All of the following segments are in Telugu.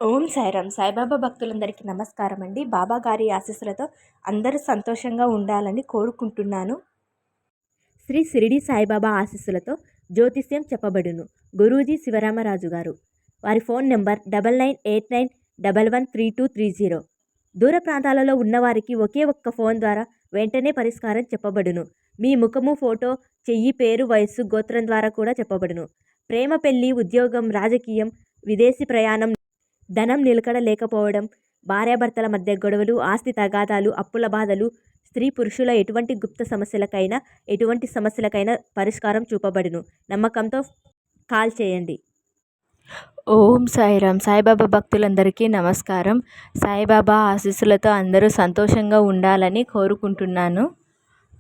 ఓం సాయిరామ్. సాయిబాబా భక్తులందరికీ నమస్కారం అండి. బాబా గారి ఆశీస్సులతో అందరూ సంతోషంగా ఉండాలని కోరుకుంటున్నాను. శ్రీ షిరిడి సాయిబాబా ఆశీస్సులతో జ్యోతిష్యం చెప్పబడును. గురూజీ శివరామరాజు గారు. వారి ఫోన్ నెంబర్ 9989113230. దూర ప్రాంతాలలో ఉన్నవారికి ఒకే ఒక్క ఫోన్ ద్వారా వెంటనే పరిష్కారం చెప్పబడును. మీ ముఖము, ఫోటో, చెయ్యి, పేరు, వయస్సు, గోత్రం ద్వారా కూడా చెప్పబడును. ప్రేమ, పెళ్లి, ఉద్యోగం, రాజకీయం, విదేశీ ప్రయాణం, ధనం నిలకడ లేకపోవడం, భార్యాభర్తల మధ్య గొడవలు, ఆస్తి తగాదాలు, అప్పుల బాధలు, స్త్రీ పురుషుల ఎటువంటి సమస్యలకైనా పరిష్కారం చూపబడును. నమ్మకంతో కాల్ చేయండి. ఓం సాయిరామ్. సాయిబాబా భక్తులందరికీ నమస్కారం. సాయిబాబా ఆశీస్సులతో అందరూ సంతోషంగా ఉండాలని కోరుకుంటున్నాను.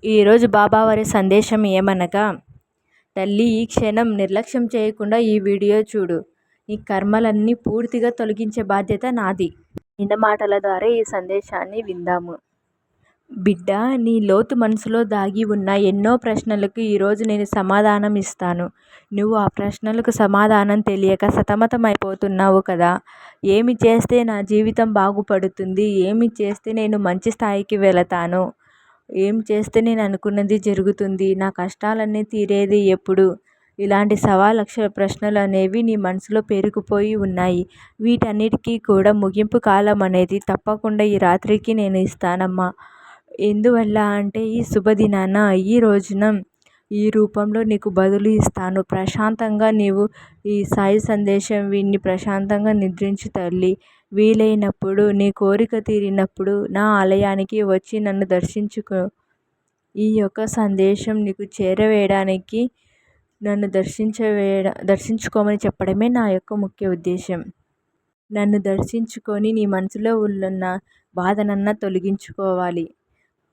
ఈరోజు బాబా వారి సందేశం ఏమనగా, తల్లి, ఈ క్షణం నిర్లక్ష్యం చేయకుండా ఈ వీడియో చూడు. నీ కర్మలన్నీ పూర్తిగా తొలగించే బాధ్యత నాది. నిన్న మాటల ద్వారా ఈ సందేశాన్ని విందాము. బిడ్డ, నీ లోతు మనసులో దాగి ఉన్న ఎన్నో ప్రశ్నలకు ఈరోజు నేను సమాధానం ఇస్తాను. నువ్వు ఆ ప్రశ్నలకు సమాధానం తెలియక సతమతమైపోతున్నావు కదా. ఏమి చేస్తే నా జీవితం బాగుపడుతుంది, ఏమి చేస్తే నేను మంచి స్థాయికి వెళతాను, ఏం చేస్తే నేను అనుకున్నది జరుగుతుంది, నా కష్టాలన్నీ తీరేది ఎప్పుడు, ఇలాంటి లక్ష ప్రశ్నలు అనేవి నీ మనసులో పేరుకుపోయి ఉన్నాయి. వీటన్నిటికీ కూడా ముగింపు కాలం అనేది తప్పకుండా ఈ రాత్రికి నేను ఇస్తానమ్మా. ఎందువల్ల అంటే, ఈ శుభదినాన, ఈ రోజున ఈ రూపంలో నీకు బదులు ఇస్తాను. ప్రశాంతంగా నీవు ఈ సాయి సందేశం విని ప్రశాంతంగా నిద్రించు తల్లి. వీలైనప్పుడు, నీ కోరిక తీరినప్పుడు నా ఆలయానికి వచ్చి నన్ను దర్శించుకో. ఈ యొక్క సందేశం నీకు చేరవేయడానికి నన్ను దర్శించుకోమని చెప్పడమే నా యొక్క ముఖ్య ఉద్దేశం. నన్ను దర్శించుకొని నీ మనసులో ఉన్న బాధనన్నా తొలగించుకోవాలి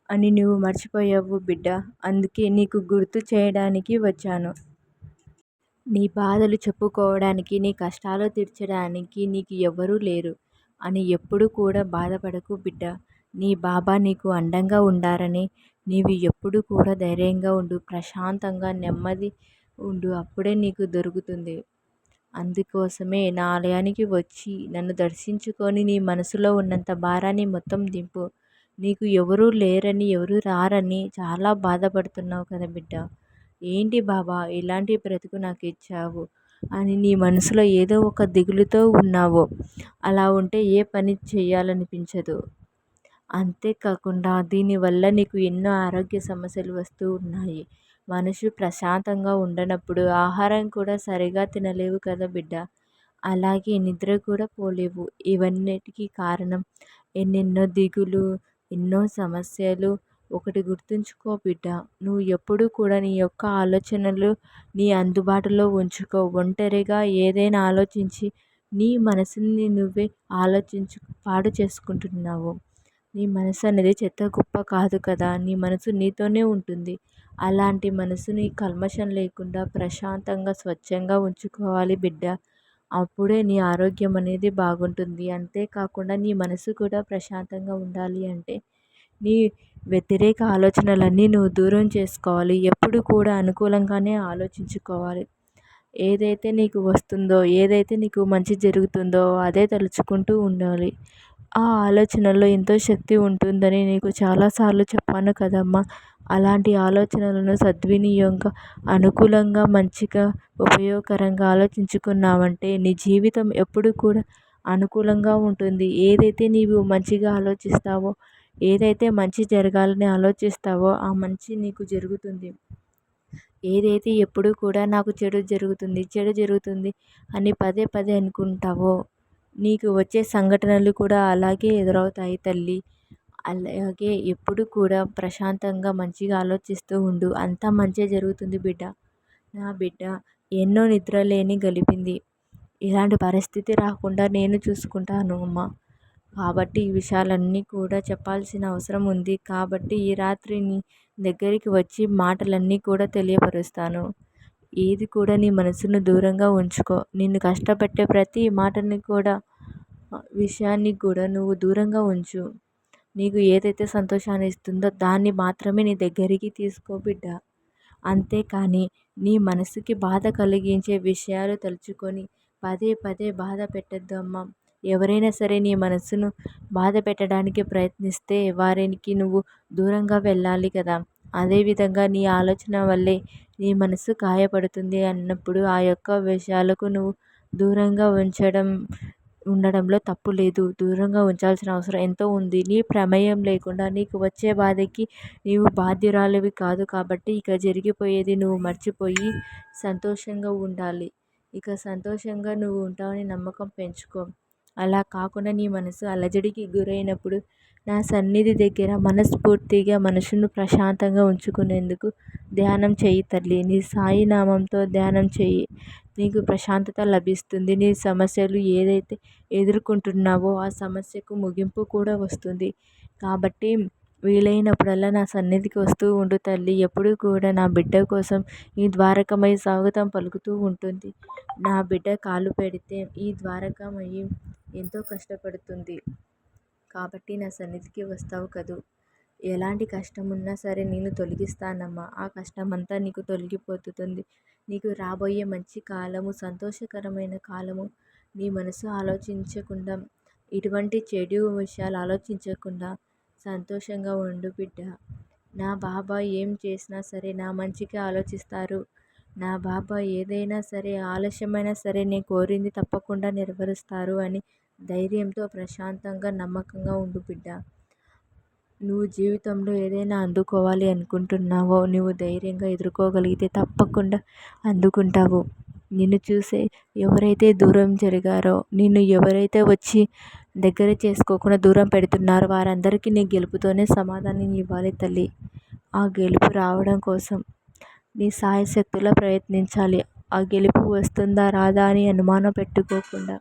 అని నువ్వు మర్చిపోయావు బిడ్డ. అందుకే నీకు గుర్తు చేయడానికి వచ్చాను. నీ బాధలు చెప్పుకోవడానికి, నీ కష్టాలు తీర్చడానికి నీకు ఎవరూ లేరు అని ఎప్పుడు కూడా బాధపడకు బిడ్డ. నీ బాబా నీకు అండంగా ఉండాలని, నీవు ఎప్పుడు కూడా ధైర్యంగా ఉండు, ప్రశాంతంగా నెమ్మది ఉండు. అప్పుడే నీకు దొరుకుతుంది. అందుకోసమే నా ఆలయానికి వచ్చి నన్ను దర్శించుకొని నీ మనసులో ఉన్నంత భారాన్ని మొత్తం దింపు. నీకు ఎవరూ లేరని, ఎవరు రారని చాలా బాధపడుతున్నావు కదా బిడ్డ. ఏంటి బాబా ఇలాంటి బ్రతుకు నాకు ఇచ్చావు అని నీ మనసులో ఏదో ఒక దిగులుతో ఉన్నావు. అలా ఉంటే ఏ పని చేయాలనిపించదు. అంతేకాకుండా దీనివల్ల నీకు ఎన్నో ఆరోగ్య సమస్యలు వస్తూ ఉన్నాయి. మనసు ప్రశాంతంగా ఉండనప్పుడు ఆహారం కూడా సరిగా తినలేవు కదా బిడ్డ. అలాగే నిద్ర కూడా పోలేవు. ఇవన్నిటికీ కారణం ఎన్నెన్నో దిగులు, ఎన్నో సమస్యలు. ఒకటి గుర్తుంచుకో బిడ్డ, నువ్వు ఎప్పుడు కూడా నీ యొక్క ఆలోచనలు నీ అందుబాటులో ఉంచుకో. ఒంటరిగా ఏదైనా ఆలోచించి నీ మనసుని నువ్వే పాడు చేసుకుంటున్నావు. నీ మనసు అనేది చెత్త కుప్ప కాదు కదా. నీ మనసు నీతోనే ఉంటుంది. అలాంటి మనసుని కల్మషం లేకుండా ప్రశాంతంగా, స్వచ్ఛంగా ఉంచుకోవాలి బిడ్డ. అప్పుడే నీ ఆరోగ్యం అనేది బాగుంటుంది. అంతేకాకుండా నీ మనసు కూడా ప్రశాంతంగా ఉండాలి అంటే నీ వ్యతిరేక ఆలోచనలన్నీ నువ్వు దూరం చేసుకోవాలి. ఎప్పుడు కూడా అనుకూలంగానే ఆలోచించుకోవాలి. ఏదైతే నీకు వస్తుందో, ఏదైతే నీకు మంచి జరుగుతుందో అదే తలుచుకుంటూ ఉండాలి. ఆ ఆలోచనలో ఎంతో శక్తి ఉంటుందని నీకు చాలాసార్లు చెప్పాను కదమ్మా. అలాంటి ఆలోచనలను సద్వినియోగంగా, అనుకూలంగా, మంచిగా, ఉపయోగకరంగా ఆలోచించుకున్నావంటే నీ జీవితం ఎప్పుడు కూడా అనుకూలంగా ఉంటుంది. ఏదైతే నీవు మంచిగా ఆలోచిస్తావో, ఏదైతే మంచి జరగాలని ఆలోచిస్తావో ఆ మంచి నీకు జరుగుతుంది. ఏదైతే ఎప్పుడు కూడా నాకు చెడు జరుగుతుంది అని పదే పదే అనుకుంటావో నీకు వచ్చే సంఘటనలు కూడా అలాగే ఎదురవుతాయి తల్లి. అలాగే ఎప్పుడు కూడా ప్రశాంతంగా మంచిగా ఆలోచిస్తూ ఉండు. అంతా మంచే జరుగుతుంది బిడ్డ. నా బిడ్డ ఎన్నో నిద్రలేని గలిపింది. ఇలాంటి పరిస్థితి రాకుండా నేను చూసుకుంటాను అమ్మ. కాబట్టి ఈ విషయాలన్నీ కూడా చెప్పాల్సిన అవసరం ఉంది. కాబట్టి ఈ రాత్రి నీ దగ్గరికి వచ్చి మాటలన్నీ కూడా తెలియపరుస్తాను. ఏది కూడా నీ మనసును దూరంగా ఉంచుకో. నిన్ను కష్టపెట్టే ప్రతి మాటని కూడా, విషయాన్ని కూడా నువ్వు దూరంగా ఉంచు. నీకు ఏదైతే సంతోషాన్ని ఇస్తుందో దాన్ని మాత్రమే నీ దగ్గరికి తీసుకో బిడ్డ. అంతేకాని నీ మనసుకి బాధ కలిగించే విషయాలు తలుచుకొని పదే పదే బాధ పెట్టద్దు అమ్మ. ఎవరైనా సరే నీ మనసును బాధ పెట్టడానికి ప్రయత్నిస్తే వారికి నువ్వు దూరంగా వెళ్ళాలి కదా. అదేవిధంగా నీ ఆలోచన వల్లే నీ మనసు గాయపడుతుంది అన్నప్పుడు ఆ యొక్క విషయాలకు నువ్వు దూరంగా ఉండడంలో తప్పు లేదు. దూరంగా ఉంచాల్సిన అవసరం ఎంతో ఉంది. నీ ప్రమేయం లేకుండా నీకు వచ్చే బాధకి నీవు బాధ్యురాలివి కాదు కాబట్టి ఇక జరిగిపోయేది నువ్వు మర్చిపోయి సంతోషంగా ఉండాలి. ఇక సంతోషంగా నువ్వు ఉంటావని నమ్మకం పెంచుకో. అలా కాకుండా నీ మనసు అలజడికి గురైనప్పుడు నా సన్నిధి దగ్గర మనస్ఫూర్తిగా మనసును ప్రశాంతంగా ఉంచుకునేందుకు ధ్యానం చెయ్యి తల్లి. నీ సాయి నామంతో ధ్యానం చెయ్యి. నీకు ప్రశాంతత లభిస్తుంది. నీ సమస్యలు ఏదైతే ఎదుర్కొంటున్నావో ఆ సమస్యకు ముగింపు కూడా వస్తుంది. కాబట్టి వీలైనప్పుడల్లా నా సన్నిధికి వస్తూ ఉండు తల్లి. ఎప్పుడూ కూడా నా బిడ్డ కోసం ఈ ద్వారకమై స్వాగతం పలుకుతూ ఉంటుంది. నా బిడ్డ కాలు పెడితే ఈ ద్వారకమయి ఎంతో కష్టపడుతుంది కాబట్టి నా సన్నిధికి వస్తావు కదూ. ఎలాంటి కష్టం ఉన్నా సరే నేను తొలగిస్తానమ్మా. ఆ కష్టమంతా నీకు తొలగిపోతుంది. నీకు రాబోయే మంచి కాలము, సంతోషకరమైన కాలము. నీ మనసు ఆలోచించకుండా, ఇటువంటి చెడు విషయాలు ఆలోచించకుండా సంతోషంగా ఉండు బిడ్డ. నా బాబా ఏం చేసినా సరే నా మంచిగా ఆలోచిస్తారు. నా బాబా ఏదైనా సరే ఆలస్యమైనా సరే నేను కోరింది తప్పకుండా నెరవేరుస్తారు అని ధైర్యంతో ప్రశాంతంగా నమ్మకంగా ఉండు బిడ్డ. నువ్వు జీవితంలో ఏదైనా అందుకోవాలి అనుకుంటున్నావో నువ్వు ధైర్యంగా ఎదుర్కోగలిగితే తప్పకుండా అందుకుంటావు. నిన్ను చూసే ఎవరైతే దూరం జరిగారో, నిన్ను ఎవరైతే వచ్చి దగ్గర చేసుకోకుండా దూరం పెడుతున్నారో వారందరికీ నీ గెలుపుతోనే సమాధానం ఇవ్వాలి తల్లి. ఆ గెలుపు రావడం కోసం నీ సాయశక్తులా ప్రయత్నించాలి. ఆ గెలుపు వస్తుందా రాదా అని అనుమానం పెట్టుకోకుండా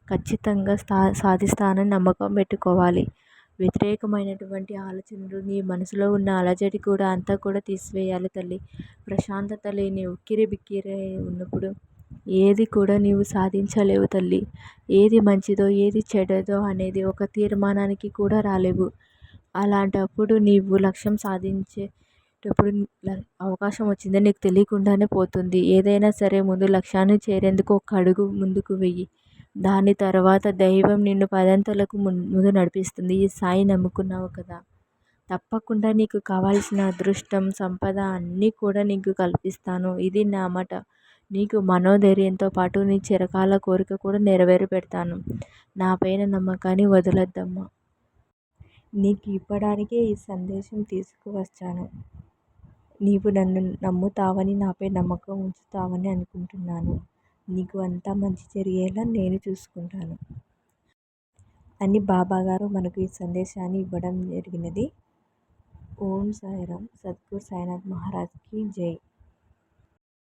ఖచ్చితంగా సాధిస్తానని నమ్మకం పెట్టుకోవాలి. వ్యతిరేకమైనటువంటి ఆలోచనలు, నీ మనసులో ఉన్న అలజడి కూడా అంతా కూడా తీసివేయాలి తల్లి. ప్రశాంతత లేని ఉక్కిరి బిక్కిరి ఉన్నప్పుడు ఏది కూడా నీవు సాధించలేవు తల్లి. ఏది మంచిదో ఏది చెడ్డదో అనేది ఒక తీర్మానానికి కూడా రాలేవు. అలాంటప్పుడు నీవు లక్ష్యం సాధించేటప్పుడు అవకాశం వచ్చిందని నీకు తెలియకుండానే పోతుంది. ఏదైనా సరే ముందు లక్ష్యాన్ని చేరేందుకు ఒక అడుగు ముందుకు వెయ్యి. దాని తర్వాత దైవం నిన్ను పదంతలకు ముందు నడిపిస్తుంది. ఈ సాయి నమ్ముకున్నావు కదా, తప్పకుండా నీకు కావాల్సిన అదృష్టం, సంపద అన్నీ కూడా నీకు కల్పిస్తాను. ఇది నా మాట. నీకు మనోధైర్యంతో పాటు నీ చిరకాల కోరిక కూడా నెరవేరపెడతాను. నా పైన నమ్మకాన్ని వదలొద్దమ్మా. నీకు ఇవ్వడానికే ఈ సందేశం తీసుకువచ్చాను. నీవు నన్ను నమ్ముతావని, నాపై నమ్మకం ఉంచుతావని అనుకుంటున్నాను. నీకు అంతా మంచి జరిగేలా నేను చూసుకుంటాను అని బాబాగారు మనకు ఈ సందేశాన్ని ఇవ్వడం జరిగినది. ఓం సాయిరామ్. సద్గురు సాయినాథ్ మహారాజ్కి జై.